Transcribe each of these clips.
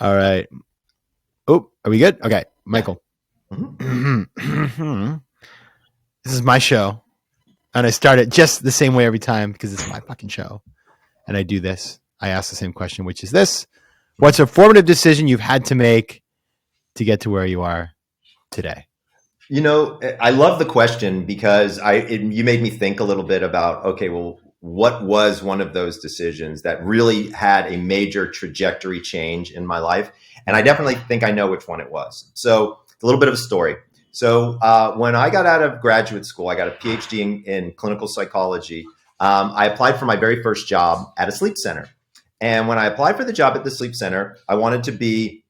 All right. Oh, are we good? Okay, Michael. Mm-hmm. This is my show, and I start it just the same way every time because it's my fucking show. And I do this. I ask the same question, which is this: what's a formative decision you've had to make to get to where you are today? You know, I love the question because you made me think a little bit about, okay, well, what was one of those decisions that really had a major trajectory change in my life? And I definitely think I know which one it was. So a little bit of a story. So when I got out of graduate school, I got a PhD in clinical psychology. I applied for my very first job at a sleep center. And when I applied for the job at the sleep center, I wanted to be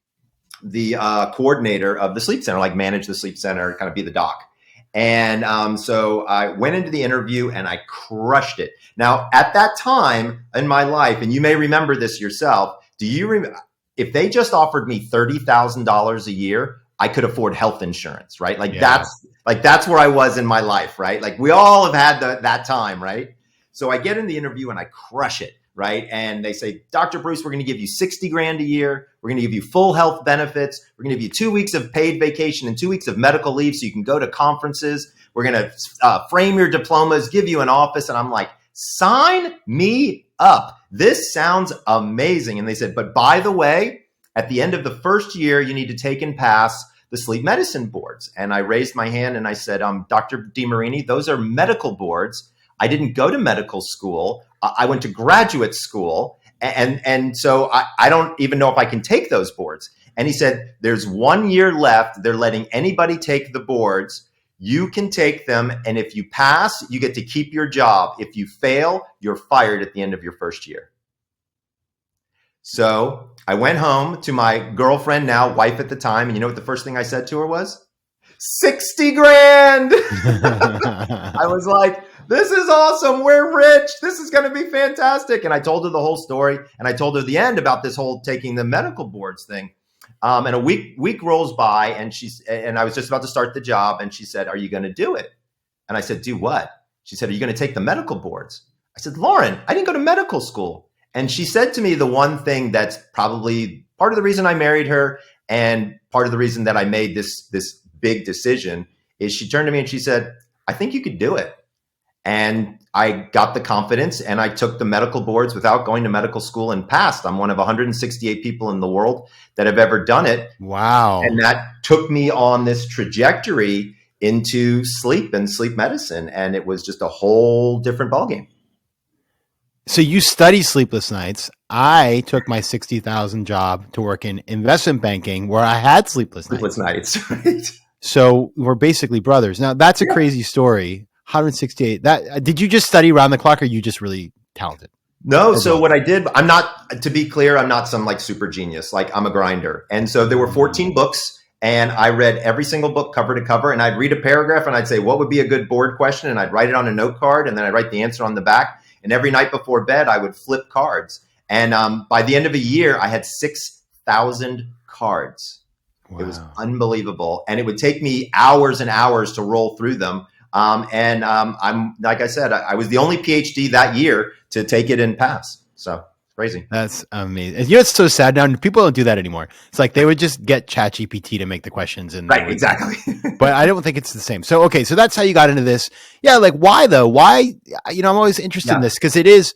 the coordinator of the sleep center, like manage the sleep center, kind of be the doc. And so I went into the interview and I crushed it. Now, at that time in my life, and you may remember this yourself, do you remember if they just offered me $30,000 a year, I could afford health insurance, right? That's where I was in my life, right? Like we all have had that time, right? So I get in the interview and I crush it. Right. And they say, Dr. Breus, we're going to give you 60 grand a year. We're going to give you full health benefits. We're going to give you 2 weeks of paid vacation and 2 weeks of medical leave so you can go to conferences. We're going to frame your diplomas, give you an office. And I'm like, sign me up. This sounds amazing. And they said, but by the way, at the end of the first year, you need to take and pass the sleep medicine boards. And I raised my hand and I said, Dr. DeMarini, those are medical boards. I didn't go to medical school. I went to graduate school. And so I don't even know if I can take those boards. And he said, there's 1 year left. They're letting anybody take the boards. You can take them. And if you pass, you get to keep your job. If you fail, you're fired at the end of your first year. So I went home to my girlfriend, now wife at the time. And you know what the first thing I said to her was? 60 grand. I was like, this is awesome. We're rich. This is going to be fantastic. And I told her the whole story. And I told her the end about this whole taking the medical boards thing. And a week rolls by and I was just about to start the job. And she said, are you going to do it? And I said, do what? She said, are you going to take the medical boards? I said, Lauren, I didn't go to medical school. And she said to me the one thing that's probably part of the reason I married her and part of the reason that I made this big decision is she turned to me and she said, I think you could do it. And I got the confidence and I took the medical boards without going to medical school and passed. I'm one of 168 people in the world that have ever done it. Wow. And that took me on this trajectory into sleep and sleep medicine. And it was just a whole different ballgame. So you study sleepless nights. I took my 60,000 job to work in investment banking where I had sleepless nights. Right? So we're basically brothers. Now that's a crazy story. 168. That did you just study around the clock or are you just really talented? No. So what I did, I'm not, to be clear, I'm not some like super genius. Like I'm a grinder. And so there were 14 books and I read every single book cover to cover and I'd read a paragraph and I'd say, what would be a good board question? And I'd write it on a note card and then I'd write the answer on the back. And every night before bed, I would flip cards. And by the end of a year, I had 6,000 cards. Wow. It was unbelievable. And it would take me hours and hours to roll through them. I'm, like I said, I was the only PhD that year to take it and pass. So it's crazy. That's amazing. You know, it's so sad now. People don't do that anymore. It's like they would just get ChatGPT to make the questions. And right, exactly. But I don't think it's the same. So, okay. So that's how you got into this. Yeah. Like why though? Why, I'm always interested in this because it is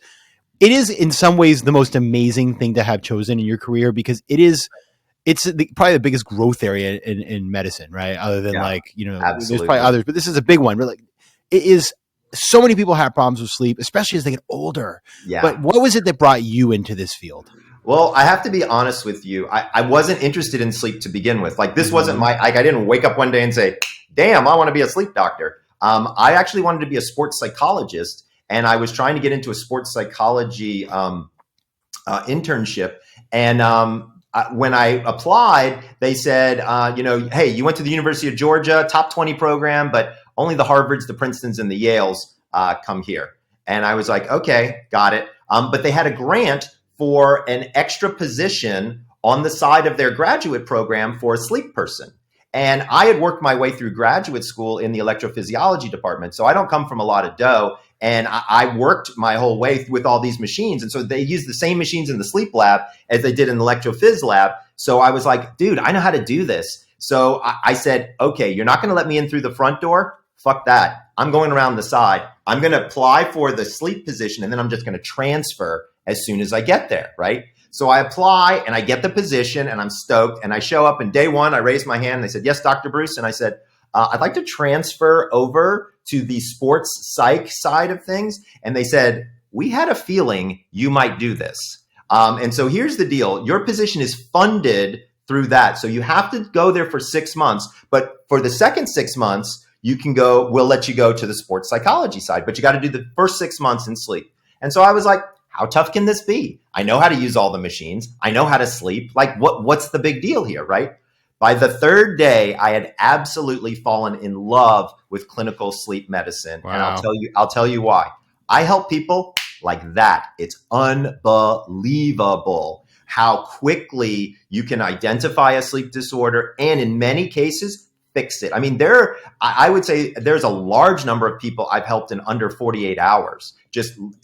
in some ways the most amazing thing to have chosen in your career because it's probably the biggest growth area in medicine, right? Other than absolutely. There's probably others, but this is a big one. But like, it is so many people have problems with sleep, especially as they get older. Yeah. But what was it that brought you into this field? Well, I have to be honest with you. I wasn't interested in sleep to begin with. Like this wasn't I didn't wake up one day and say, damn, I want to be a sleep doctor. I actually wanted to be a sports psychologist and I was trying to get into a sports psychology internship. And, when I applied, they said, hey, you went to the University of Georgia, top 20 program, but only the Harvards, the Princetons, and the Yales come here. And I was like, okay, got it. But they had a grant for an extra position on the side of their graduate program for a sleep person. And I had worked my way through graduate school in the electrophysiology department. So I don't come from a lot of dough. And I worked my whole way with all these machines. And so they used the same machines in the sleep lab as they did in the electrophys lab So I was like, dude, I know how to do this. So I said, okay, you're not going to let me in through the front door? Fuck that. I'm going around the side. I'm going to apply for the sleep position, and then I'm just going to transfer as soon as I get there, right? So I apply and I get the position and I'm stoked, and I show up, and day one, I raised my hand and they said, yes, Dr. Breus. And I said, I'd like to transfer over to the sports psych side of things. And they said, we had a feeling you might do this. And so here's the deal. Your position is funded through that. So you have to go there for 6 months, but for the second 6 months, you can go, we'll let you go to the sports psychology side, but you got to do the first 6 months in sleep. And so I was like, how tough can this be? I know how to use all the machines. I know how to sleep. Like what's the big deal here, right? By the third day, I had absolutely fallen in love with clinical sleep medicine. Wow. And I'll tell you why. I help people like that. It's unbelievable how quickly you can identify a sleep disorder and in many cases fix it. I mean, I would say there's a large number of people I've helped in under 48 hours.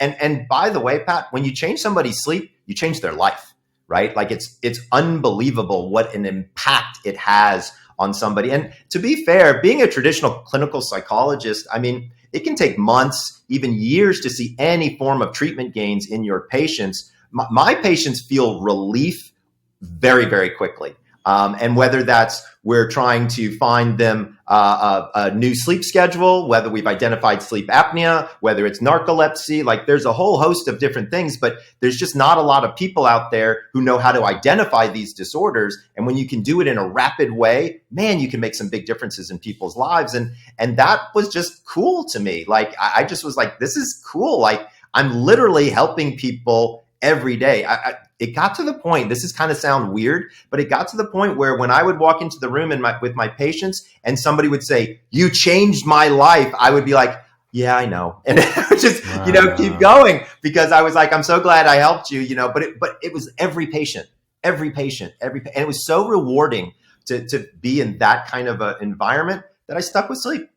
And by the way, Pat, when you change somebody's sleep, you change their life, right? Like it's unbelievable what an impact it has on somebody. And to be fair, being a traditional clinical psychologist, I mean, it can take months, even years to see any form of treatment gains in your patients. My patients feel relief very, very quickly. And whether that's we're trying to find them a new sleep schedule, whether we've identified sleep apnea, whether it's narcolepsy, like there's a whole host of different things, but there's just not a lot of people out there who know how to identify these disorders. And when you can do it in a rapid way, man, you can make some big differences in people's lives. And that was just cool to me. Like, I just was like, this is cool. Like, I'm literally helping people every day. It got to the point, this is kind of sound weird, but it got to the point where when I would walk into the room with my patients and somebody would say, you changed my life, I would be like, yeah, I know. And I would just, keep going because I was like, I'm so glad I helped you, but it was every patient, and it was so rewarding to be in that kind of an environment that I stuck with sleep.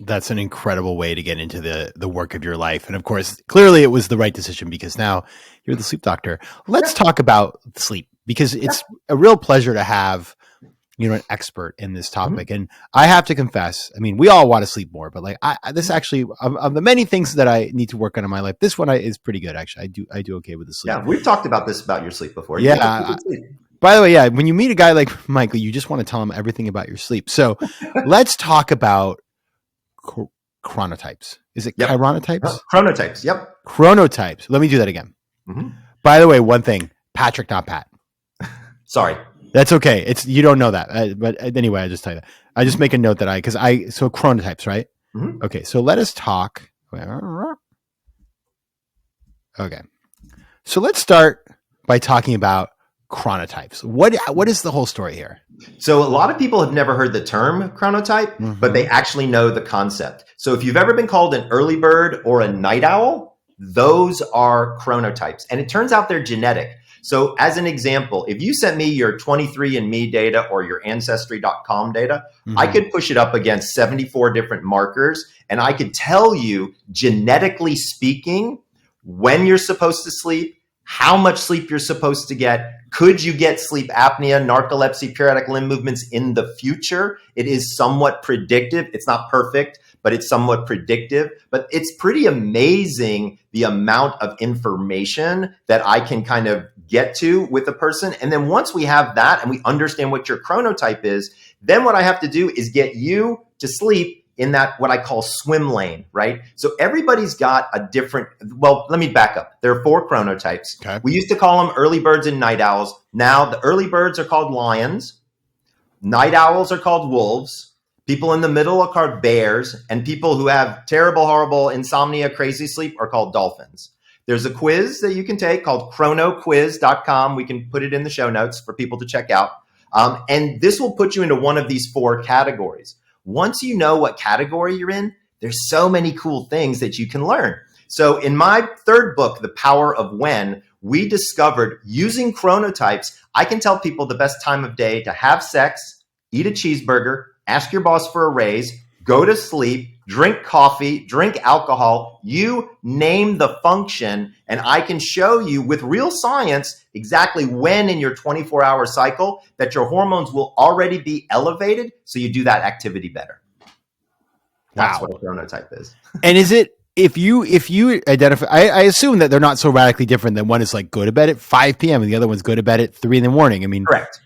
That's an incredible way to get into the work of your life. And of course, clearly it was the right decision because now you're the sleep doctor. Let's talk about sleep because it's a real pleasure to have, an expert in this topic. Mm-hmm. And I have to confess, I mean, we all want to sleep more, but like this actually, of the many things that I need to work on in my life, this one is pretty good. Actually, I do okay with the sleep. Yeah. We've talked about your sleep before. Yeah. By the way, when you meet a guy like Michael, you just want to tell him everything about your sleep. So let's talk about chronotypes. Is it chironotypes? Chronotypes. Yep. Chronotypes. Let me do that again. Mm-hmm. By the way, one thing, Patrick, not Pat. Sorry. That's okay. You don't know that. But anyway, I just tell you that. I just make a note that so chronotypes, right? Mm-hmm. Okay. So let us talk. Okay. So let's start by talking about chronotypes. What is the whole story here? So a lot of people have never heard the term chronotype, mm-hmm. but they actually know the concept. So if you've ever been called an early bird or a night owl, those are chronotypes. And it turns out they're genetic. So as an example, if you sent me your 23andMe data or your Ancestry.com data, mm-hmm. I could push it up against 74 different markers, and I could tell you, genetically speaking, when you're supposed to sleep, how much sleep you're supposed to get. Could you get sleep apnea, narcolepsy, periodic limb movements in the future? It is somewhat predictive. It's not perfect, but it's somewhat predictive. But it's pretty amazing the amount of information that I can kind of get to with a person. And then once we have that and we understand what your chronotype is, then what I have to do is get you to sleep in that what I call swim lane, right? So everybody's got a different, well, let me back up. There are 4 chronotypes. Okay. We used to call them early birds and night owls. Now the early birds are called lions. Night owls are called wolves. People in the middle are called bears. And people who have terrible, horrible insomnia, crazy sleep are called dolphins. There's a quiz that you can take called chronoquiz.com. We can put it in the show notes for people to check out. And this will put you into one of these 4 categories. Once you know what category you're in, there's so many cool things that you can learn. So in my 3rd book, The Power of When, we discovered using chronotypes, I can tell people the best time of day to have sex, eat a cheeseburger, ask your boss for a raise, go to sleep, drink coffee, drink alcohol, you name the function, and I can show you with real science exactly when in your 24-hour cycle that your hormones will already be elevated, so you do that activity better. That's what a chronotype is. And is it, if you identify, I assume that they're not so radically different, that one is like go to bed at 5 p.m. and the other one's go to bed at 3 in the morning. I mean, correct.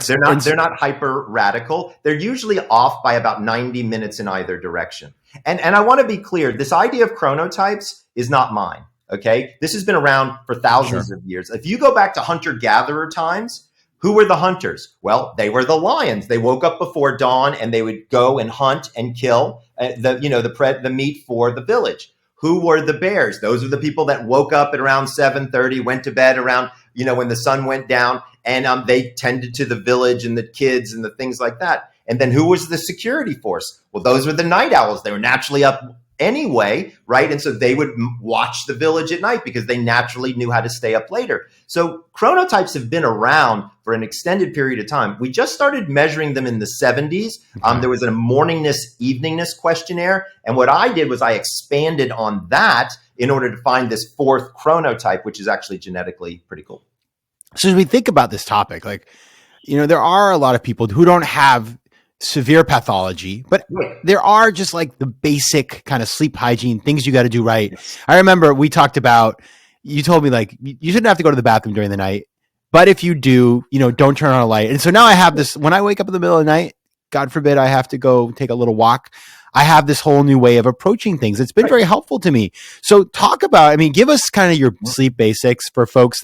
They're not hyper radical. They're usually off by about 90 minutes in either direction. And I want to be clear, this idea of chronotypes is not mine. Okay. This has been around for thousands of years. If you go back to hunter-gatherer times, who were the hunters? Well, they were the lions. They woke up before dawn and they would go and hunt and kill the meat for the village. Who were the bears? Those are the people that woke up at around 7:30, went to bed around, when the sun went down, and they tended to the village and the kids and the things like that. And then who was the security force? Well, those were the night owls. They were naturally up anyway, right? And so they would watch the village at night because they naturally knew how to stay up later. So chronotypes have been around for an extended period of time. We just started measuring them in the 70s. There was a morningness, eveningness questionnaire. And what I did was I expanded on that in order to find this fourth chronotype, which is actually genetically pretty cool. So as we think about this topic, there are a lot of people who don't have severe pathology, but there are just like the basic kind of sleep hygiene things you got to do right. Yes. I remember we talked about, you told me like, you shouldn't have to go to the bathroom during the night, but if you do, don't turn on a light. And so now I have this, when I wake up in the middle of the night, God forbid I have to go take a little walk, I have this whole new way of approaching things. It's been very helpful to me. So talk about, give us kind of your sleep basics for folks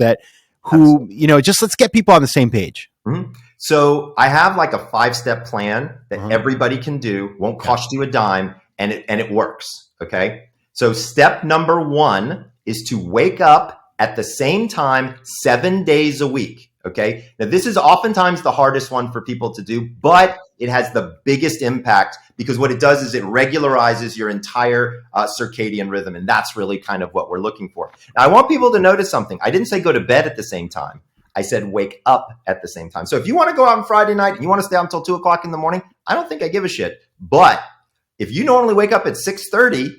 who, just let's get people on the same page. Mm-hmm. So I have like a 5-step plan that everybody can do, won't cost you a dime, and it works. Okay. So step number 1 is to wake up at the same time 7 days a week. Okay. Now this is oftentimes the hardest one for people to do, but it has the biggest impact because what it does is it regularizes your entire circadian rhythm. And that's really kind of what we're looking for. Now I want people to notice something. I didn't say go to bed at the same time. I said wake up at the same time. So if you want to go out on Friday night and you want to stay out until 2 o'clock in the morning, I don't think I give a shit. But if you normally wake up at 6:30,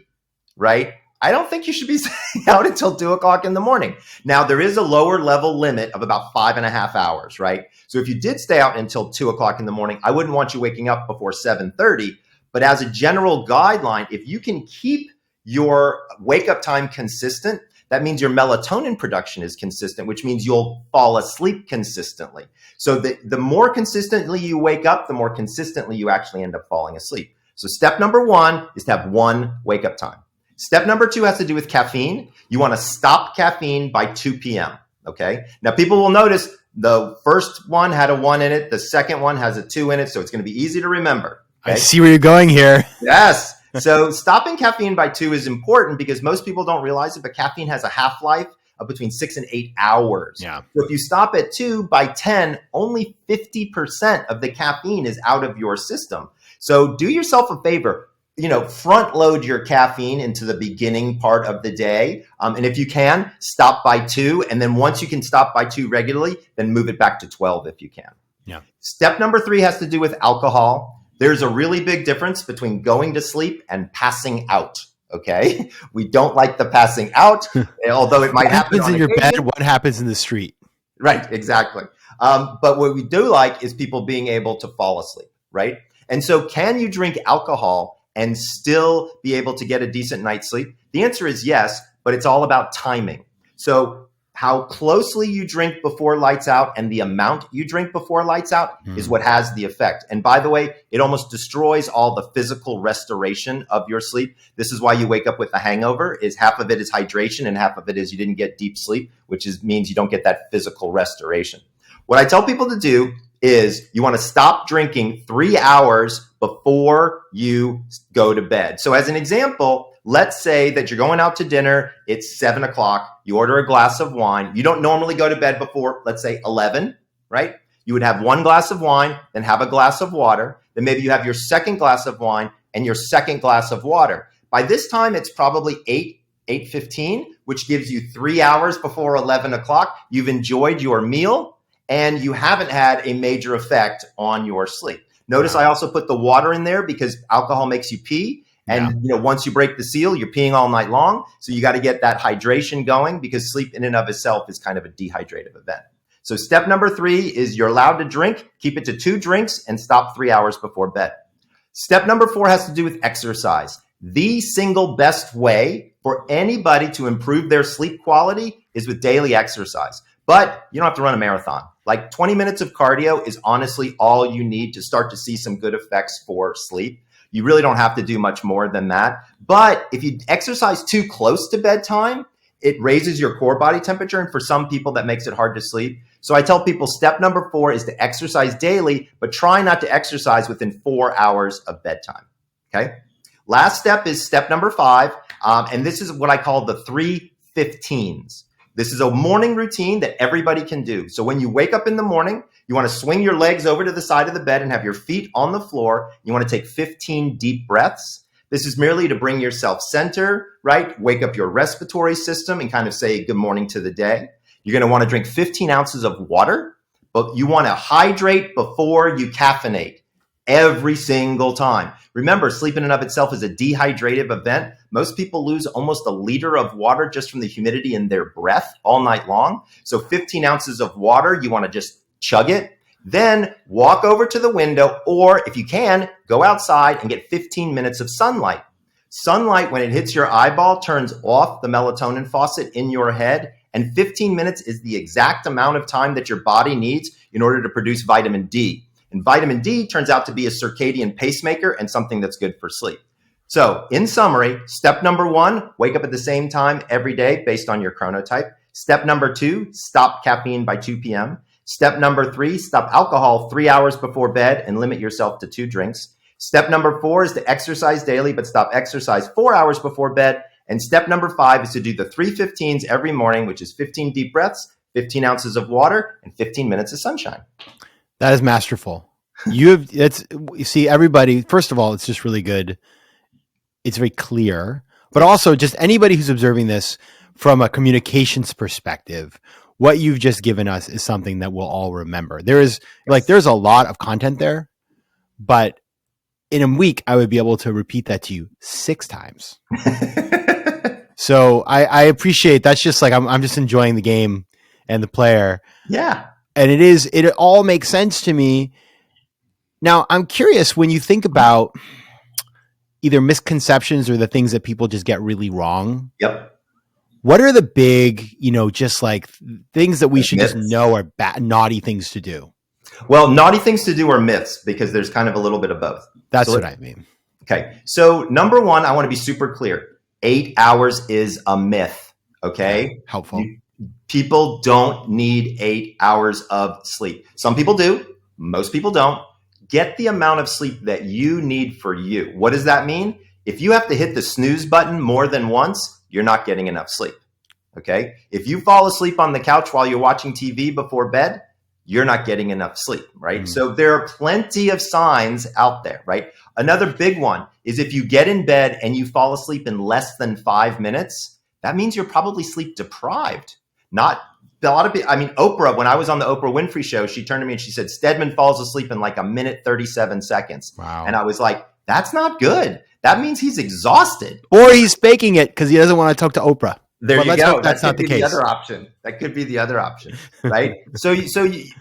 right, I don't think you should be staying out until 2 o'clock in the morning. Now, there is a lower level limit of about 5.5 hours, right? So if you did stay out until 2 o'clock in the morning, I wouldn't want you waking up before 7:30. But as a general guideline, if you can keep your wake up time consistent, that means your melatonin production is consistent, which means you'll fall asleep consistently. So the more consistently you wake up, the more consistently you actually end up falling asleep. So step number 1 is to have one wake up time. Step number 2 has to do with caffeine. You want to stop caffeine by 2 p.m. Okay. Now people will notice the first one had a 1 in it. The second one has a 2 in it. So it's going to be easy to remember. Okay? I see where you're going here. Yes. So stopping caffeine by 2 is important because most people don't realize it, but caffeine has a half-life of between 6 and 8 hours. Yeah. So if you stop at 2, by 10, only 50% of the caffeine is out of your system. So do yourself a favor, front load your caffeine into the beginning part of the day. And if you can, stop by 2. And then once you can stop by 2 regularly, then move it back to 12 if you can. Yeah. Step number 3 has to do with alcohol. There's a really big difference between going to sleep and passing out. Okay. We don't like the passing out, although it might happen. What happens in your bed? What happens in the street? Right. Exactly. But what we do like is people being able to fall asleep. Right. And so can you drink alcohol and still be able to get a decent night's sleep? The answer is yes, but it's all about timing. So how closely you drink before lights out and the amount you drink before lights out is what has the effect. And by the way, it almost destroys all the physical restoration of your sleep. This is why you wake up with a hangover, is half of it is hydration and half of it is you didn't get deep sleep, which means you don't get that physical restoration. What I tell people to do is you want to stop drinking 3 hours before you go to bed. So as an example, let's say that you're going out to dinner. It's 7 o'clock. You order a glass of wine. You don't normally go to bed before, let's say 11, right? You would have 1 glass of wine, then have a glass of water. Then maybe you have your second glass of wine and your second glass of water. By this time, it's probably 8:15, which gives you 3 hours before 11 o'clock. You've enjoyed your meal and you haven't had a major effect on your sleep. Notice I also put the water in there because alcohol makes you pee. And once you break the seal, you're peeing all night long. So you got to get that hydration going because sleep in and of itself is kind of a dehydrative event. So step number 3 is you're allowed to drink, keep it to 2 drinks and stop 3 hours before bed. Step number 4 has to do with exercise. The single best way for anybody to improve their sleep quality is with daily exercise. But you don't have to run a marathon. Like 20 minutes of cardio is honestly all you need to start to see some good effects for sleep. You really don't have to do much more than that. But if you exercise too close to bedtime, it raises your core body temperature. And for some people, that makes it hard to sleep. So I tell people step number 4 is to exercise daily, but try not to exercise within 4 hours of bedtime. Okay. Last step is step number 5. And this is what I call the 3:15s. This is a morning routine that everybody can do. So when you wake up in the morning, you want to swing your legs over to the side of the bed and have your feet on the floor. You want to take 15 deep breaths. This is merely to bring yourself center, right? Wake up your respiratory system and kind of say good morning to the day. You're going to want to drink 15 ounces of water, but you want to hydrate before you caffeinate every single time. Remember, sleep in and of itself is a dehydrative event. Most people lose almost a liter of water just from the humidity in their breath all night long. So 15 ounces of water, you want to just chug it. Then walk over to the window, or if you can, go outside and get 15 minutes of sunlight. Sunlight, when it hits your eyeball, turns off the melatonin faucet in your head. And 15 minutes is the exact amount of time that your body needs in order to produce vitamin D. And vitamin D turns out to be a circadian pacemaker and something that's good for sleep. So in summary, step number 1, wake up at the same time every day based on your chronotype. Step number 2, stop caffeine by 2 p.m. Step number 3, stop alcohol 3 hours before bed and limit yourself to 2 drinks. Step number 4 is to exercise daily, but stop exercise 4 hours before bed. And step number 5 is to do the 3:15s every morning, which is 15 deep breaths, 15 ounces of water, and 15 minutes of sunshine. That is masterful. You see, everybody, first of all, it's just really good. It's very clear, but also just anybody who's observing this from a communications perspective, what you've just given us is something that we'll all remember. There's a lot of content there, but in a week, I would be able to repeat that to you 6 times. So I appreciate that's just like, I'm just enjoying the game and the player. Yeah. And it all makes sense to me. Now, I'm curious, when you think about either misconceptions or the things that people just get really wrong. Yep. What are the big, just like things that we should myths. just know are naughty things to do? Well, naughty things to do are myths because there's kind of a little bit of both. That's what I mean. Okay. So number 1, I want to be super clear. 8 hours is a myth. Okay. Helpful. People don't need 8 hours of sleep. Some people do. Most people don't. Get the amount of sleep that you need for you. What does that mean? If you have to hit the snooze button more than once, you're not getting enough sleep. Okay. If you fall asleep on the couch while you're watching TV before bed, you're not getting enough sleep, right? So there are plenty of signs out there, right? Another big one is if you get in bed and you fall asleep in less than 5 minutes, that means you're probably sleep deprived. Not a lot of people. I mean, Oprah, when I was on the Oprah Winfrey show, she turned to me and she said, Stedman falls asleep in like a minute, 37 seconds. Wow. And I was like, that's not good. That means he's exhausted. Or he's faking it because he doesn't want to talk to Oprah. There you go. That's not the case. The other option. That could be the other option, right? So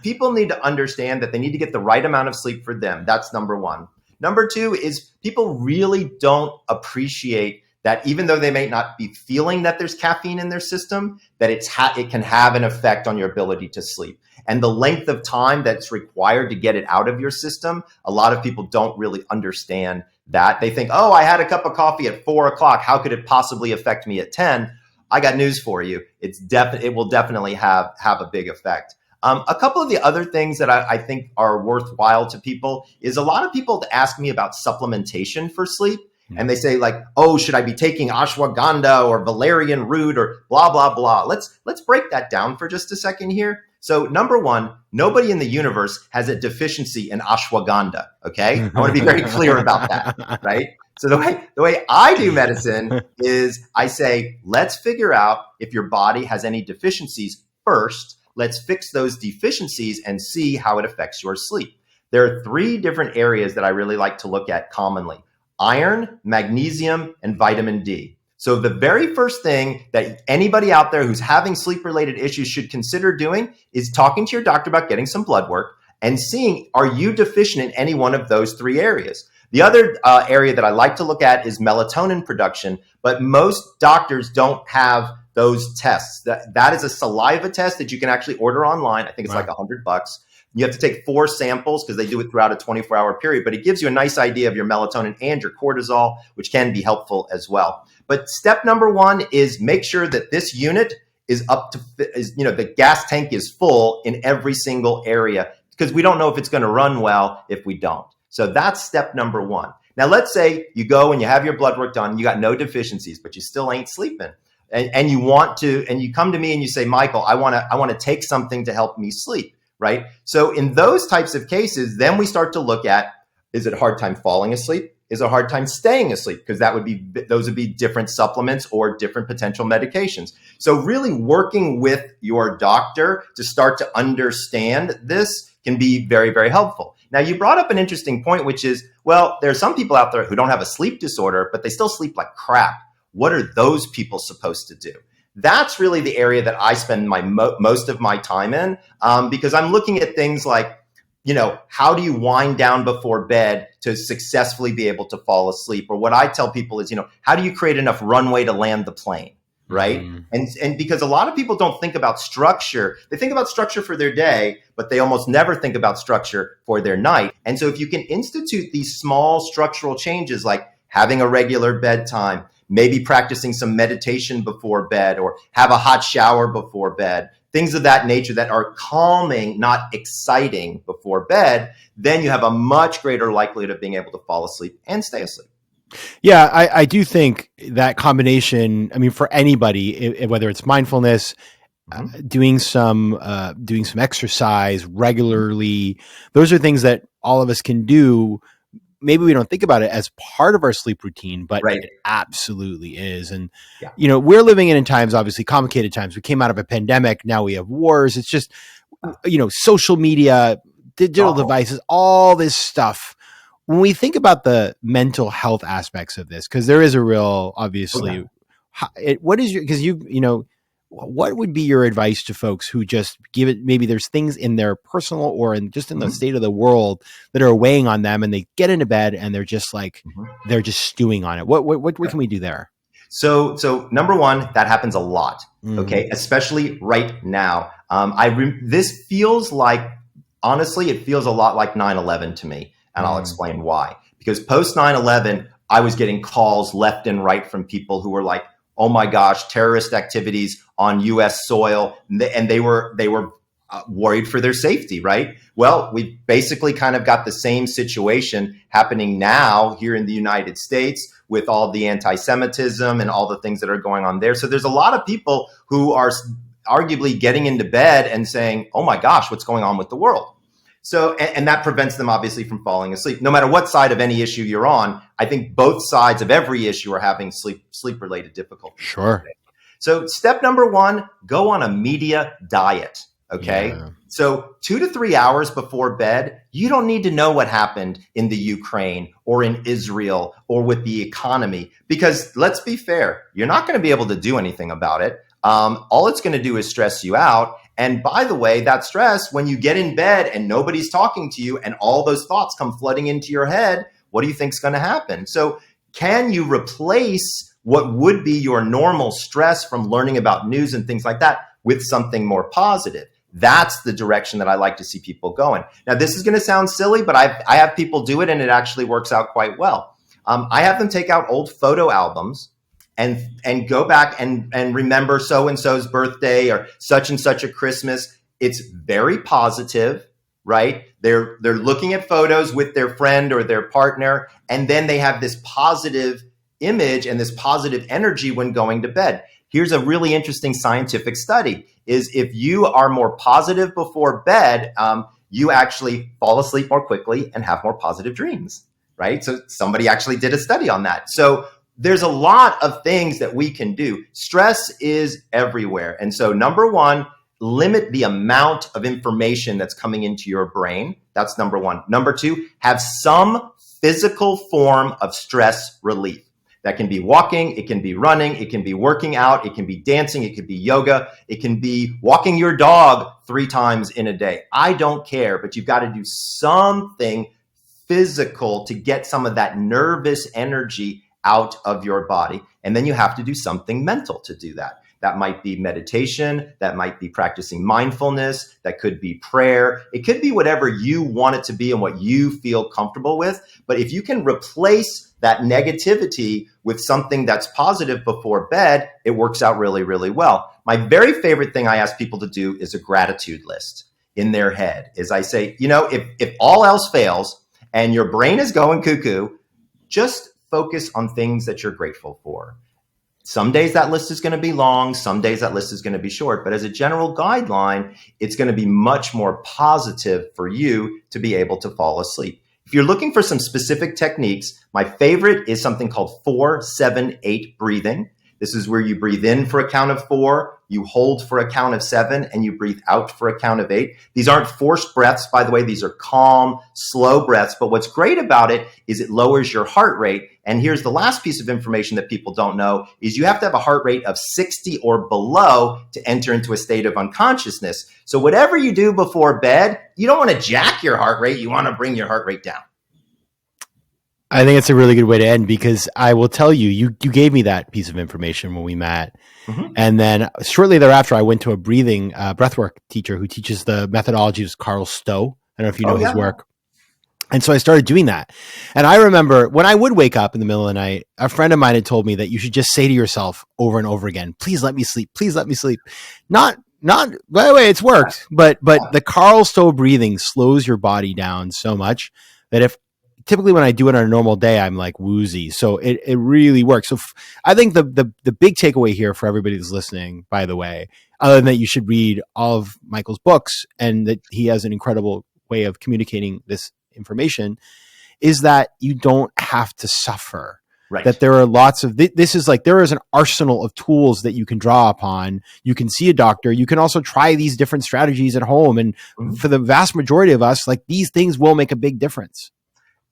people need to understand that they need to get the right amount of sleep for them. That's number 1. Number 2 is people really don't appreciate that even though they may not be feeling that there's caffeine in their system, that it can have an effect on your ability to sleep. And the length of time that's required to get it out of your system, a lot of people don't really understand that. They think, oh, I had a cup of coffee at 4 o'clock. How could it possibly affect me at 10? I got news for you. It will definitely have a big effect. A couple of the other things that I think are worthwhile to people is a lot of people ask me about supplementation for sleep. And they say like, oh, should I be taking ashwagandha or valerian root or blah, blah, blah. Let's break that down for just a second here. So number 1, nobody in the universe has a deficiency in ashwagandha. Okay. I want to be very clear about that. Right. So the way I do medicine is I say, let's figure out if your body has any deficiencies first. Let's fix those deficiencies and see how it affects your sleep. there are 3 different areas that I really like to look at commonly: iron, magnesium, and vitamin D. So the very first thing that anybody out there who's having sleep-related issues should consider doing is talking to your doctor about getting some blood work and seeing, are you deficient in any one of those 3 areas? The other area that I like to look at is melatonin production, but most doctors don't have those tests. That is a saliva test that you can actually order online. I think it's like $100. You have to take 4 samples because they do it throughout a 24-hour period, but it gives you a nice idea of your melatonin and your cortisol, which can be helpful as well. But step number 1 is make sure that this unit is the gas tank is full in every single area, because we don't know if it's going to run well if we don't. So that's step number 1. Now, let's say you go and you have your blood work done, you got no deficiencies, but you still ain't sleeping. And you come to me and you say, Michael, I want to take something to help me sleep, right? So in those types of cases, then we start to look at, is it a hard time falling asleep? Is it a hard time staying asleep? Because those would be different supplements or different potential medications. So really working with your doctor to start to understand this can be very, very helpful. Now, you brought up an interesting point, which is, well, there are some people out there who don't have a sleep disorder, but they still sleep like crap. What are those people supposed to do? That's really the area that I spend most of my time in, because I'm looking at things like, how do you wind down before bed to successfully be able to fall asleep? Or what I tell people is, how do you create enough runway to land the plane, right? And because a lot of people don't think about structure. They think about structure for their day, but they almost never think about structure for their night. And so if you can institute these small structural changes, like having a regular bedtime, maybe practicing some meditation before bed, or have a hot shower before bed, things of that nature that are calming, not exciting before bed, then you have a much greater likelihood of being able to fall asleep and stay asleep. Yeah, I do think that combination, for anybody, whether it's mindfulness, doing some exercise regularly, those are things that all of us can do. Maybe we don't think about it as part of our sleep routine, but it absolutely is. And, we're living in times, obviously complicated times. We came out of a pandemic. Now we have wars. It's just, social media, digital devices, all this stuff. When we think about the mental health aspects of this, because there is a real, obviously, what would be your advice to folks who just give it, maybe there's things in their personal or in the state of the world that are weighing on them, and they get into bed and they're just like, they're just stewing on it. What can we do there? So number 1, that happens a lot. Okay. Especially right now. This feels like, honestly, it feels a lot like 9/11 to me. And I'll explain why. Because post 9/11, I was getting calls left and right from people who were like, oh my gosh, terrorist activities on U.S. soil. And they were worried for their safety, right? Well, we basically kind of got the same situation happening now here in the United States with all the anti-Semitism and all the things that are going on there. So there's a lot of people who are arguably getting into bed and saying, oh my gosh, what's going on with the world? So, and that prevents them obviously from falling asleep. No matter what side of any issue you're on, I think both sides of every issue are having sleep-related difficulties. Sure. So step number 1, go on a media diet. Okay. Yeah. So 2 to 3 hours before bed, you don't need to know what happened in the Ukraine or in Israel or with the economy, because let's be fair, you're not going to be able to do anything about it. All it's going to do is stress you out. And by the way, that stress, when you get in bed and nobody's talking to you and all those thoughts come flooding into your head, what do you think is going to happen? So can you replace what would be your normal stress from learning about news and things like that with something more positive? That's the direction that I like to see people going. Now, this is going to sound silly, but I have people do it and it actually works out quite well. I have them take out old photo albums and go back and remember so-and-so's birthday or such and such a Christmas. It's very positive, right? They're looking at photos with their friend or their partner, and then they have this positive image and this positive energy when going to bed. Here's a really interesting scientific study, is if you are more positive before bed, you actually fall asleep more quickly and have more positive dreams, right? So somebody actually did a study on that. So there's a lot of things that we can do. Stress is everywhere. And so number 1, limit the amount of information that's coming into your brain. That's number one. Number two, have some physical form of stress relief. That can be walking, it can be running, it can be working out, it can be dancing, it can be yoga, it can be walking your dog 3 times in a day. I don't care, but you've got to do something physical to get some of that nervous energy out of your body. And then you have to do something mental to do that. That might be meditation, that might be practicing mindfulness, that could be prayer. It could be whatever you want it to be and what you feel comfortable with. But if you can replace that negativity with something that's positive before bed, it works out really, really well. My very favorite thing I ask people to do is a gratitude list in their head. Is I say, if all else fails and your brain is going cuckoo, just focus on things that you're grateful for. Some days that list is going to be long. Some days that list is going to be short. But as a general guideline, it's going to be much more positive for you to be able to fall asleep. If you're looking for some specific techniques, my favorite is something called 4-7-8 breathing. This is where you breathe in for a count of 4, you hold for a count of 7, and you breathe out for a count of 8. These aren't forced breaths, by the way. These are calm, slow breaths. But what's great about it is it lowers your heart rate. And here's the last piece of information that people don't know is you have to have a heart rate of 60 or below to enter into a state of unconsciousness. So whatever you do before bed, you don't want to jack your heart rate. You want to bring your heart rate down. I think it's a really good way to end because I will tell you, you gave me that piece of information when we met. Mm-hmm. And then shortly thereafter, I went to a breathing breathwork teacher who teaches the methodology of Carl Stowe. I don't know if you know his work. And so I started doing that. And I remember when I would wake up in the middle of the night, a friend of mine had told me that you should just say to yourself over and over again, please let me sleep. Please let me sleep. Not, by the way, it's worked, but the Carl Stowe breathing slows your body down so much that typically when I do it on a normal day, I'm like woozy. So it really works. So I think the big takeaway here for everybody that's listening, by the way, other than that you should read all of Michael's books and that he has an incredible way of communicating this information, is that you don't have to suffer. Right. That there are lots of, this is like, there is an arsenal of tools that you can draw upon. You can see a doctor. You can also try these different strategies at home. And for the vast majority of us, like these things will make a big difference.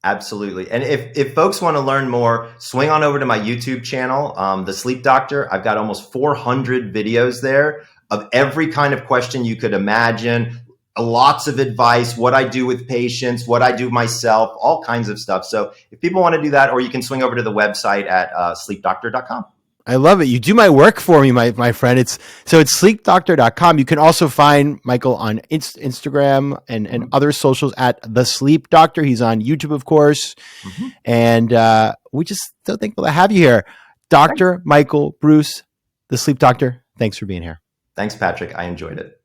Absolutely. And if folks want to learn more, swing on over to my YouTube channel, The Sleep Doctor. I've got almost 400 videos there of every kind of question you could imagine, lots of advice, what I do with patients, what I do myself, all kinds of stuff. So if people want to do that, or you can swing over to the website at sleepdoctor.com. I love it. You do my work for me, my friend. It's sleepdoctor.com. You can also find Michael on Instagram and other socials at The Sleep Doctor. He's on YouTube, of course. Mm-hmm. And we just so thankful to have you here. Dr. Michael Breus, The Sleep Doctor. Thanks for being here. Thanks, Patrick. I enjoyed it.